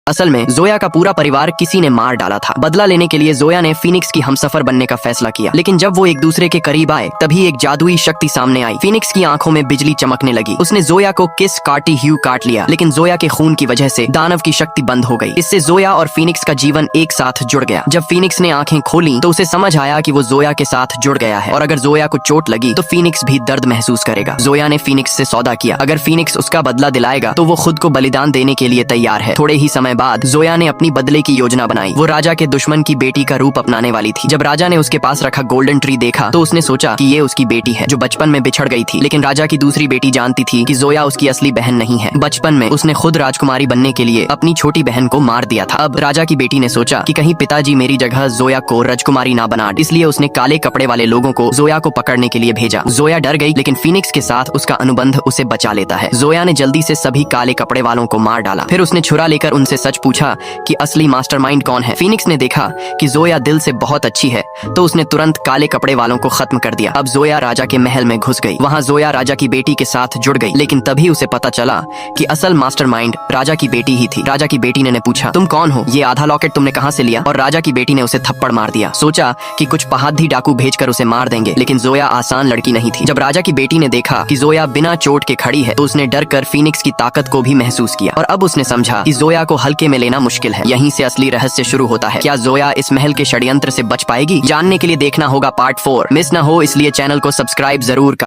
असल में जोया का पूरा परिवार किसी ने मार डाला था। बदला लेने के लिए जोया ने फीनिक्स की हमसफर बनने का फैसला किया, लेकिन जब वो एक दूसरे के करीब आए तभी एक जादुई शक्ति सामने आई। फीनिक्स की आंखों में बिजली चमकने लगी। उसने जोया को किस काटी ह्यू काट लिया, लेकिन जोया के खून की वजह से दानव की शक्ति बंद हो गई। इससे जोया और फीनिक्स का जीवन एक साथ जुड़ गया। जब फीनिक्स ने आंखें खोली तो उसे समझ आया कि वो जोया के साथ जुड़ गया है और अगर जोया को चोट लगी तो फीनिक्स भी दर्द महसूस करेगा। जोया ने फीनिक्स से सौदा किया, अगर फीनिक्स उसका बदला दिलाएगा तो वो खुद को बलिदान देने के लिए तैयार है। थोड़े ही समय बाद जोया ने अपनी बदले की योजना बनाई। वो राजा के दुश्मन की बेटी का रूप अपनाने वाली थी। जब राजा ने उसके पास रखा गोल्डन ट्री देखा तो उसने सोचा कि ये उसकी बेटी है जो बचपन में बिछड़ गई थी। लेकिन राजा की दूसरी बेटी जानती थी कि जोया उसकी असली बहन नहीं है। बचपन में उसने खुद राजकुमारी बनने के लिए अपनी छोटी बहन को मार दिया था। अब राजा की बेटी ने सोचा कि कहीं पिताजी मेरी जगह जोया को राजकुमारी ना बना, इसलिए उसने काले कपड़े वाले लोगों को जोया को पकड़ने के लिए भेजा। जोया डर गई, लेकिन फीनिक्स के साथ उसका अनुबंध उसे बचा लेता है। जोया ने जल्दी से सभी काले कपड़े वालों को मार डाला। फिर उसने छुरा लेकर उनसे सच पूछा कि असली मास्टरमाइंड कौन है। फीनिक्स ने देखा कि जोया दिल से बहुत अच्छी है तो उसने तुरंत काले कपड़े वालों को खत्म कर दिया। अब जोया राजा के महल में घुस गई। वहाँ जोया राजा की बेटी के साथ जुड़ गई, लेकिन तभी उसे पता चला कि असल मास्टरमाइंड राजा की बेटी ही थी। राजा की बेटी ने पूछा, तुम कौन हो? ये आधा लॉकेट तुमने कहाँ से लिया? और राजा की बेटी ने उसे थप्पड़ मार दिया। सोचा कि कुछ पहाड़ी डाकू भेजकर उसे मार देंगे, लेकिन जोया आसान लड़की नहीं थी। जब राजा की बेटी ने देखा कि जोया बिना चोट के खड़ी है तो उसने डर कर फीनिक्स की ताकत को भी महसूस किया और अब उसने समझा कि जोया को हल्के में लेना मुश्किल है। यहीं से असली रहस्य शुरू होता है। क्या जोया इस महल के षड्यंत्र से बच पाएगी? जानने के लिए देखना होगा पार्ट 4। मिस ना हो इसलिए चैनल को सब्सक्राइब जरूर कर।